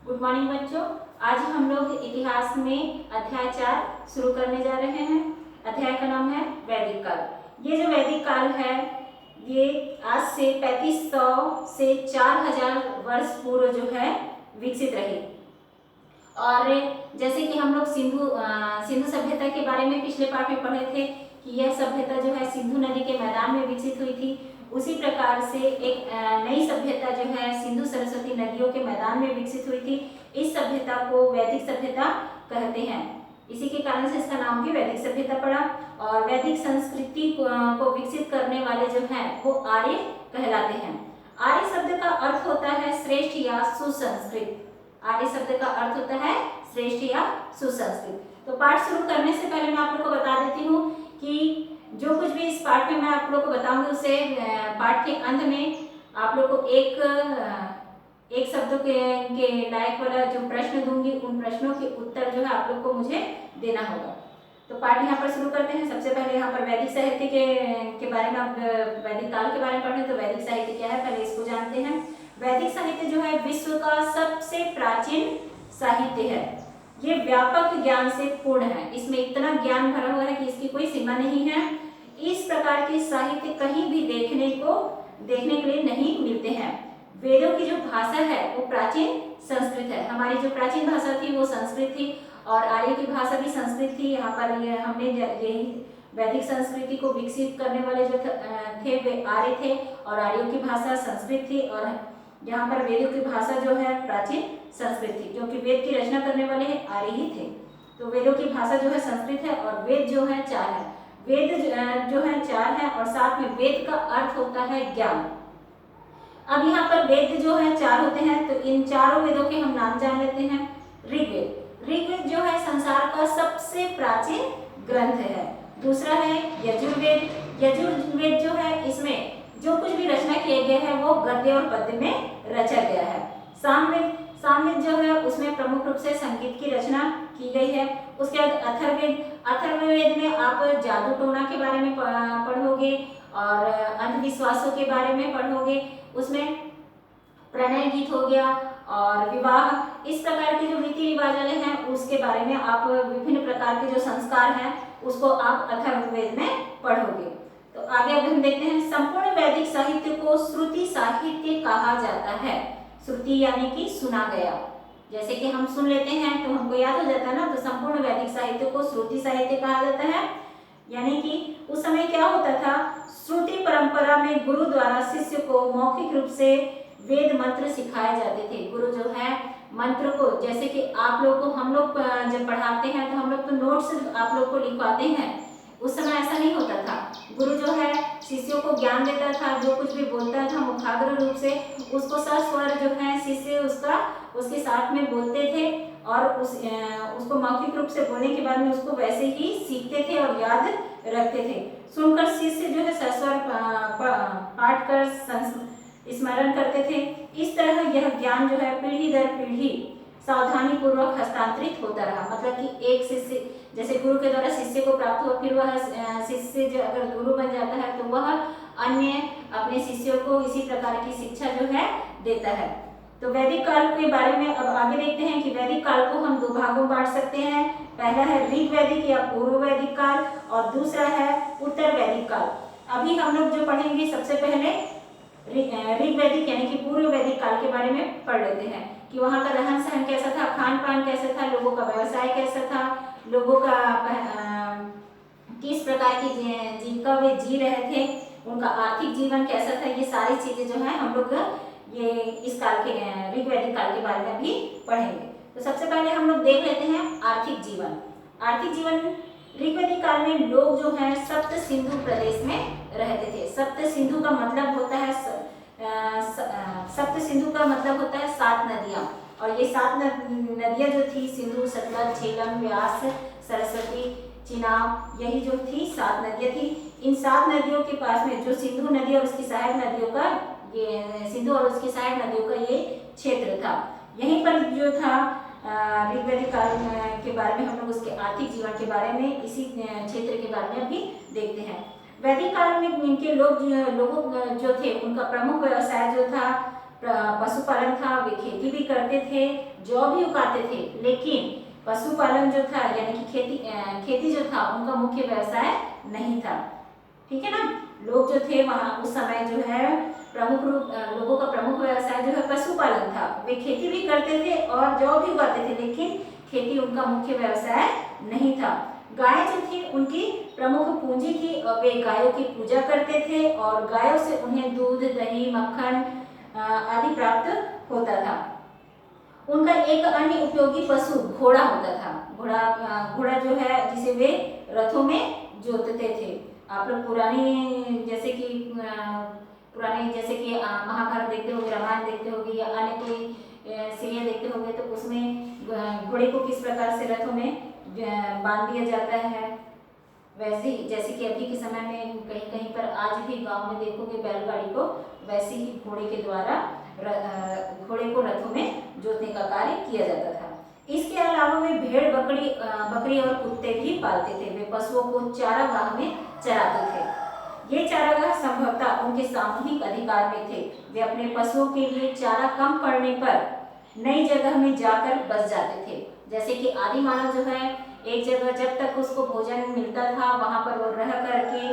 Good morning बच्चों। आज हम लोग इतिहास में अध्याय 4 शुरू करने जा रहे हैं। अध्याय का नाम है वैदिक काल। ये जो वैदिक काल है ये आज से 3500 से 4000 वर्ष पूर्व जो है विकसित रही। और जैसे कि हम लोग सिंधु सभ्यता के बारे में पिछले पाठ में पढ़े थे कि यह सभ्यता जो है सिंधु नदी के मैदान में विकसित हुई थी। उसी प्रकार से एक नई सभ्यता जो है सिंधु सरस्वती नदियों के मैदान में विकसित हुई थी। इस सभ्यता को वैदिक सभ्यता कहते हैं। इसी के कारण से इसका नाम भी वैदिक सभ्यता पड़ा। और वैदिक संस्कृति को विकसित करने वाले जो हैं वो आर्य कहलाते हैं। आर्य शब्द का अर्थ होता है श्रेष्ठ या सुसंस्कृत। आर्य शब्द का अर्थ होता है श्रेष्ठ या सुसंस्कृत। तो पाठ शुरू करने से पहले मैं आप लोग को बता देती हूँ कि जो कुछ भी इस पाठ में मैं आप लोग को बताऊंगी उसे पाठ के अंत में आप लोग को एक शब्द के लायक वाला जो प्रश्न दूंगी उन प्रश्नों के उत्तर जो है आप लोग को मुझे देना होगा। तो पाठ यहाँ पर शुरू करते हैं। सबसे पहले यहाँ पर वैदिक साहित्य के बारे में, आप वैदिक काल के बारे में पढ़े तो वैदिक साहित्य क्या है पहले इसको जानते हैं। वैदिक साहित्य जो है विश्व का सबसे प्राचीन साहित्य है। ये व्यापक ज्ञान से पूर्ण है। इसमें इतना ज्ञान भरा हुआ है कि इसकी कोई सीमा नहीं है। इस प्रकार के साहित्य कहीं भी देखने के लिए नहीं मिलते हैं। वेदों की जो भाषा है वो प्राचीन संस्कृत है। हमारी जो प्राचीन भाषा थी वो संस्कृत थी और आर्य की भाषा भी संस्कृत थी। यहाँ पर हमने यही वैदिक संस्कृति को विकसित करने वाले जो थे वे आर्य थे और आर्यों की भाषा संस्कृत थी। और यहाँ पर वेदों की भाषा जो है प्राचीन संस्कृत थी, क्योंकि वेद की रचना करने वाले आर्य ही थे। तो वेदों की भाषा जो है संस्कृत है और वेद जो है 4 है। वेद जो है 4 है और साथ में वेद का अर्थ होता है ज्ञान। अब यहाँ पर वेद जो है 4 होते हैं, तो इन चारों वेदों के हम नाम जान लेते हैं। ऋग्वेद। ऋग्वेद जो है संसार का सबसे प्राचीन ग्रंथ है। दूसरा है यजुर्वेद। यजुर्वेद जो है इसमें जो कुछ भी रचना किए गए हैं वो गद्य और पद्य में रचा गया है। सामवेद जो है उसमें प्रमुख रूप से संगीत की रचना की गई है। उसके बाद अथर्ववेद। अथर्ववेद में आप जादू टोना के बारे में पढ़ोगे और अंधविश्वासों के बारे में पढ़ोगे। उसमें प्रणय गीत हो गया और विवाह, इस प्रकार के जो रीति रिवाज वाले हैं उसके बारे में आप विभिन्न प्रकार के जो संस्कार हैं उसको आप अथर्ववेद में पढ़ोगे। तो आगे अब हम देखते हैं संपूर्ण वैदिक साहित्य को श्रुति साहित्य कहा जाता है। श्रुति यानी कि सुना गया। जैसे कि हम सुन लेते हैं तो हमको याद हो जाता है ना, तो संपूर्ण वैदिक साहित्य को श्रुति साहित्य कहा जाता है। यानी कि उस समय क्या होता था, श्रुति परंपरा में गुरु द्वारा शिष्य को मौखिक रूप से वेद मंत्र सिखाए जाते थे। गुरु जो है मंत्र को, जैसे कि आप लोग को हम लोग जब पढ़ाते हैं तो हम लोग तो नोट्स आप लोग को लिखवाते हैं, उस समय ऐसा नहीं होता था। गुरु जो है शिष्यों को ज्ञान देता था, जो कुछ भी बोलता था मुखाग्र रूप से उसको सस्वर जो है शिष्य उसके साथ में बोलते थे और उसको मौखिक रूप से बोलने के बाद में उसको वैसे ही सीखते थे और याद रखते थे। सुनकर शिष्य जो है सस्वर पाठ कर स्मरण करते थे। इस तरह यह ज्ञान जो है पीढ़ी दर पीढ़ी सावधानी पूर्वक हस्तांतरित होता रहा। मतलब कि एक शिष्य जैसे गुरु के द्वारा शिष्य को प्राप्त हुआ, फिर वह शिष्य जो अगर गुरु बन जाता है तो वह अन्य अपने शिष्यों को इसी प्रकार की शिक्षा जो है देता है। तो वैदिक काल के बारे में अब आगे देखते हैं कि वैदिक काल को हम 2 भागों में बांट सकते हैं। पहला है ऋग वैदिक या पूर्व वैदिक काल और दूसरा है उत्तर वैदिक काल। अभी हम लोग जो पढ़ेंगे सबसे पहले ऋग वैदिक यानी कि पूर्व वैदिक काल के बारे में पढ़ लेते हैं कि वहाँ का रहन सहन कैसा था, खान पान कैसा था, लोगों का व्यवसाय कैसा था, लोगों का किस प्रकार की जीविका वे जी रहे थे, उनका आर्थिक जीवन कैसा था। ये सारी चीजें जो है हम लोग ये इस काल के ऋग वैदिक काल के बारे में भी पढ़ेंगे। तो सबसे पहले हम लोग देख लेते हैं आर्थिक जीवन। आर्थिक जीवन ऋग वैदिक काल में लोग जो है सप्त सिंधु प्रदेश में रहते थे। सप्त सिंधु का मतलब होता है सप्त सिंधु का मतलब होता है 7 नदियां। और ये 7 नदियां जो थी सिंधु, सतलज, झेलम, व्यास, सरस्वती, चिनाब, यही जो थी 7 नदियां थी। इन 7 नदियों के पास में जो सिंधु नदी और उसकी सहायक नदियों का सिंधु और उसकी सहायक नदियों का ये क्षेत्र था। यहीं पर जो था ऋग वैदिक काल के बारे में हम लोग उसके आर्थिक जीवन के बारे में इसी क्षेत्र के बारे में अभी देखते हैं। वैदिक काल में इनके लोगों जो थे उनका प्रमुख व्यवसाय जो था पशुपालन था, वे खेती भी करते थे, जौ भी उगाते थे, लेकिन पशुपालन जो था यानी कि खेती जो था उनका मुख्य व्यवसाय नहीं था। ठीक है ना। लोग जो थे वहाँ उस समय जो है लोगों का प्रमुख व्यवसाय जो है पशुपालन था। वे खेती भी करते थे और जौ भी उगाते थे, लेकिन खेती उनका मुख्य व्यवसाय नहीं था। गाय जो थी उनकी प्रमुख पूंजी थी और वे गायों की पूजा करते थे और गायों से उन्हें दूध, दही, मक्खन आदि प्राप्त होता था। उनका एक अन्य उपयोगी पशु घोड़ा होता था। घोड़ा जो है जिसे वे रथों में जोतते थे। आप लोग पुराने जैसे कि महाभारत देखते होंगे, रामायण देखते होंगे या अन्य कोई सीरियल देखते होंगे, तो उसमें घोड़े को किस प्रकार से रथों में बांध दिया जाता है। वैसे ही जैसे कि अभी के समय में कहीं कहीं पर आज भी गांव में देखोगे बैलगाड़ी को, वैसे ही घोड़े के द्वारा घोड़े को रथों में जोतने का कार्य किया जाता था। इसके अलावा वे भेड़, बकरी और कुत्ते भी पालते थे। वे पशुओं को चारागाह में चराते थे। ये चारागाह संभवतः उनके सामूहिक अधिकार में थे। वे अपने पशुओं के लिए चारा कम पड़ने पर नई जगह में जाकर बस जाते थे। जैसे कि आदि मानव जो है एक जगह जब तक उसको भोजन मिलता था वहां पर वो रह करके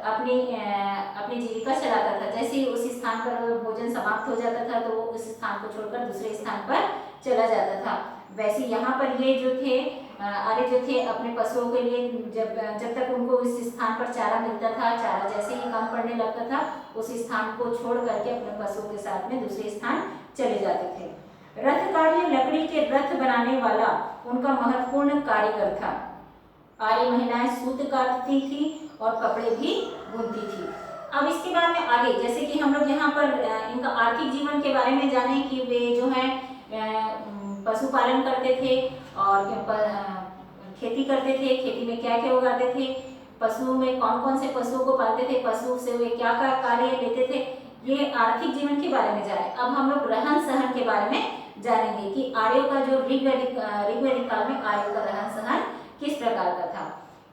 अपनी जीविका चलाता था। जैसे ही उस स्थान पर भोजन समाप्त हो जाता था तो वो उस स्थान को छोड़कर दूसरे स्थान पर चला जाता था। वैसे यहाँ पर ये जो थे आर्य जो थे अपने पशुओं के लिए जब तक उनको उस स्थान पर चारा मिलता था, चारा जैसे ही कम पड़ने लगता था उस स्थान को छोड़ करके अपने पशुओं के साथ में दूसरे स्थान चले जाते थे। रथ कार्य, लकड़ी के रथ बनाने वाला उनका महत्वपूर्ण कारीगर था। आर्य महिलाएं सूत काटती थी और कपड़े भी बुनती थी। अब इसके बाद में आगे जैसे कि हम लोग यहाँ पर इनका आर्थिक जीवन के बारे में जाने कि वे जो है पशुपालन करते थे और खेती करते थे। खेती में क्या क्या उगाते थे, पशुओं में कौन कौन से पशुओं को पालते थे, पशु से वे क्या क्या कार्य लेते थे, ये आर्थिक जीवन के बारे में जाने। अब हम लोग रहन सहन के बारे में जानेंगे कि आर्यों का जो ऋग्वैदिक काल में आर्यों का रहन सहन किस प्रकार का था।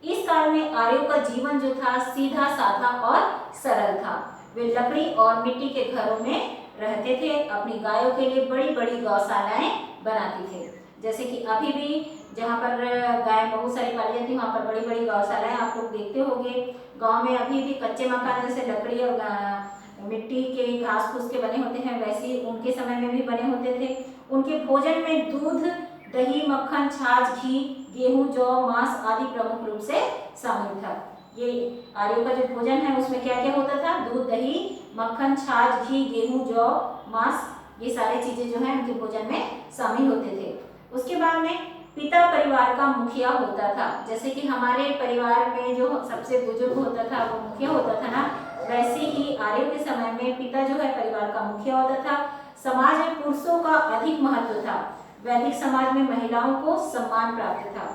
इस काल में आर्यों का जीवन जो था सीधा साधा और सरल था। वे लकड़ी और मिट्टी के घरों में रहते थे। अपनी गायों के लिए बड़ी बड़ी गौशालाएं बनाते थे। जैसे कि अभी भी जहाँ पर गाय बहुत सारी पाली जाती है वहाँ पर बड़ी बड़ी गौशालाएं आप लोग देखते होंगे। गांव में अभी भी कच्चे मकान जैसे लकड़ी और मिट्टी के घास फूस के बने होते हैं, वैसे ही उनके समय में भी बने होते थे। उनके भोजन में दूध, दही, मक्खन, छाछ, घी, गेहूं, जौ, मांस आदि प्रमुख रूप से शामिल था। ये आर्यों का जो भोजन है उसमें क्या क्या होता था, दूध, दही, मक्खन, छाछ, घी, गेहूं, जौ, मांस, ये सारी चीजें जो है उनके भोजन में शामिल होते थे। उसके बाद में पिता परिवार का मुखिया होता था। जैसे कि हमारे परिवार में जो सबसे बुजुर्ग होता था वो मुखिया होता था ना, वैसे ही आर्यों के समय में पिता जो है परिवार का मुखिया होता था। समाज में पुरुषों का अधिक महत्व था। वैदिक समाज में महिलाओं को सम्मान प्राप्त था।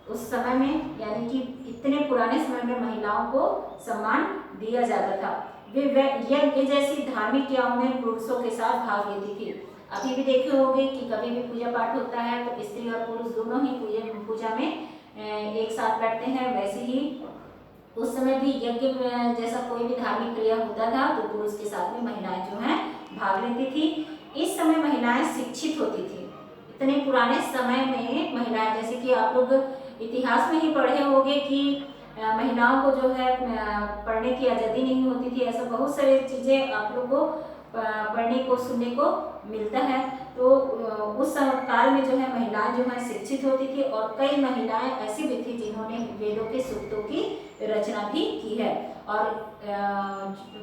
उस समय में यानी कि इतने पुराने समय में महिलाओं को सम्मान दिया जाता था। वे यज्ञ जैसी धार्मिक क्रियाओं में पुरुषों के साथ भाग लेती थी। अभी भी देखे होंगे कि कभी भी पूजा पाठ होता है तो स्त्री और पुरुष दोनों ही पूजा में एक साथ बैठते हैं। वैसे ही उस समय भी यज्ञ जैसा कोई भी धार्मिक क्रिया होता था तो पुरुष के साथ में महिलाएं जो हैं भाग लेती थी। इस समय महिलाएं शिक्षित होती थी। इतने पुराने समय में महिलाएं, जैसे कि आप लोग इतिहास में ही पढ़े होंगे कि महिलाओं को जो है पढ़ने की आज़ादी नहीं होती थी। ऐसा बहुत सारी चीज़ें आप लोग को पढ़ने को सुनने को मिलता है। तो उस काल में जो है महिलाएं जो है शिक्षित होती थी और कई महिलाएं ऐसी भी थी जिन्होंने वेदों के सूक्तों की रचना भी की है। और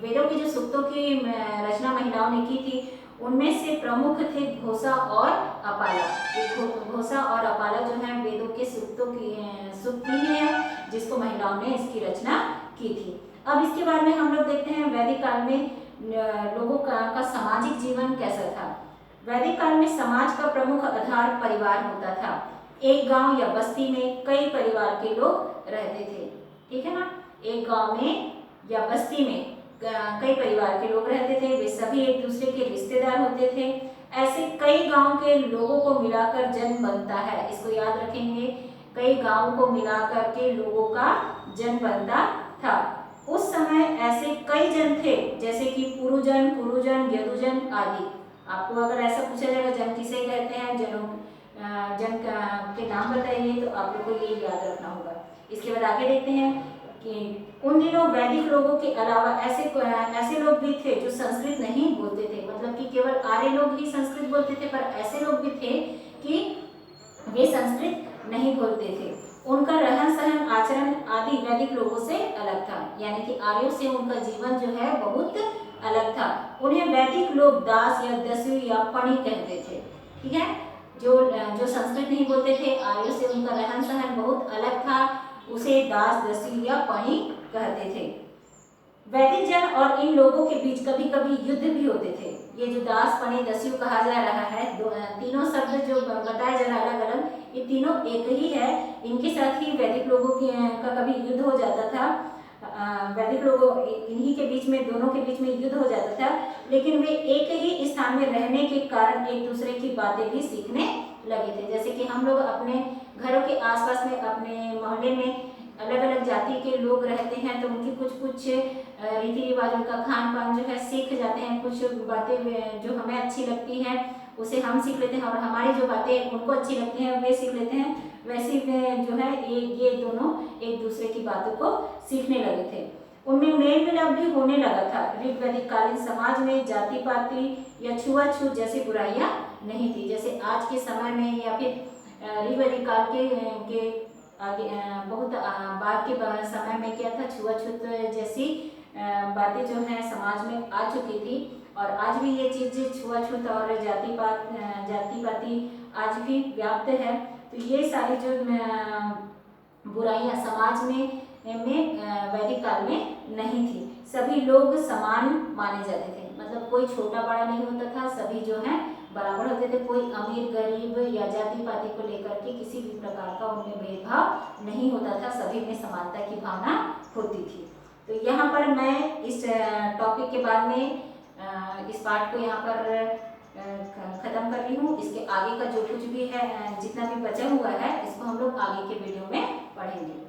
वेदों की जो सूक्तों की रचना महिलाओं ने की थी उनमें से प्रमुख थे घोषा और अपाला। घोषा और अपाला जो है वेदों के सूक्तों की सूक्त ही है जिसको महिलाओं ने इसकी रचना की थी। अब इसके बाद में हम लोग देखते हैं वैदिक काल में लोगों का सामाजिक जीवन कैसा था। वैदिक काल में समाज का प्रमुख आधार परिवार होता था। एक गांव या बस्ती में कई परिवार के लोग रहते थे। ठीक है ना, एक गांव में या बस्ती में कई परिवार के लोग रहते थे। वे सभी एक दूसरे के रिश्तेदार होते थे। ऐसे कई गांव के लोगों को मिलाकर जन बनता है। इसको याद रखेंगे, कई गांव को मिलाकर के लोगों का जन बनता था। उस समय ऐसे कई जन थे जैसे कि पुरुजन, कुरुजन, यदुजन आदि। आपको अगर ऐसा पूछा जाएगा जन किसे कहते हैं, के नाम बताइए, तो आप लोग को ये याद रखना होगा। इसके बाद आगे देखते हैं कि उन दिनों वैदिक लोगों के अलावा ऐसे लोग भी थे जो संस्कृत नहीं बोलते थे, मतलब कि केवल आर्य लोग ही संस्कृत बोलते थे, पर ऐसे लोग भी थे कि वे संस्कृत नहीं बोलते थे। उनका रहन सहन आचरण आदि वैदिक लोगों से अलग था, यानी कि आर्यों से उनका जीवन जो है बहुत अलग था। उन्हें वैदिक लोग दास या दस्यु या फणी कहते थे। ठीक है, जो संस्कृत नहीं बोलते थे, आर्यों से उनका रहन सहन बहुत अलग था, उसे दास दस्यु या फणी कहते थे। वैदिक जन और इन लोगों के बीच कभी कभी युद्ध भी होते थे। ये जो दास फणी दस्यु कहा जा रहा है, तीनों शब्द जो बताया जा रहा है अलग अलग, ये तीनों एक ही है। इनके साथ ही वैदिक लोगों का कभी युद्ध हो जाता था। वैदिक लोगों इन्हीं के बीच में, दोनों के बीच में युद्ध हो जाता था, लेकिन वे एक ही स्थान में रहने के कारण एक दूसरे की बातें भी सीखने लगे थे। जैसे कि हम लोग अपने घरों के आसपास में, अपने मोहल्ले में अलग अलग जाति के लोग रहते हैं, तो उनकी कुछ कुछ रीति रिवाजों का खान पान जो है सीख जाते हैं। कुछ बातें जो हमें अच्छी लगती हैं उसे हम सीख लेते हैं, और हमारी जो बातें उनको अच्छी लगती हैं वे सीख लेते हैं। वैसे जो है ये दोनों एक दूसरे की बातों को सीखने लगे थे। उनमें मेल मिलाप भी होने लगा था। ऋग्वैदिक कालीन समाज में जाति पाति या छुआछूत जैसी बुराइयां नहीं थी, जैसे आज के समय में या फिर ऋग्वैदिक काल के आगे बहुत बाद के समय में क्या था, छुआछूत जैसी बातें जो है समाज में आ चुकी थी। और आज भी ये चीज़ छुआछूत और जाति पाति आज भी व्याप्त है। तो ये सारी जो बुराइयां समाज में वैदिक काल में नहीं थी। सभी लोग समान माने जाते थे, मतलब कोई छोटा बड़ा नहीं होता था, सभी जो है बराबर होते थे। कोई अमीर गरीब या जाति पाति को लेकर के किसी भी प्रकार का उनमें भेदभाव नहीं होता था, सभी में समानता की भावना होती थी। तो यहाँ पर मैं इस टॉपिक के बाद में इस पार्ट को यहाँ पर खत्म कर रही हूँ। इसके आगे का जो कुछ भी है, जितना भी बचा हुआ है, इसको हम लोग आगे के वीडियो में पढ़ेंगे।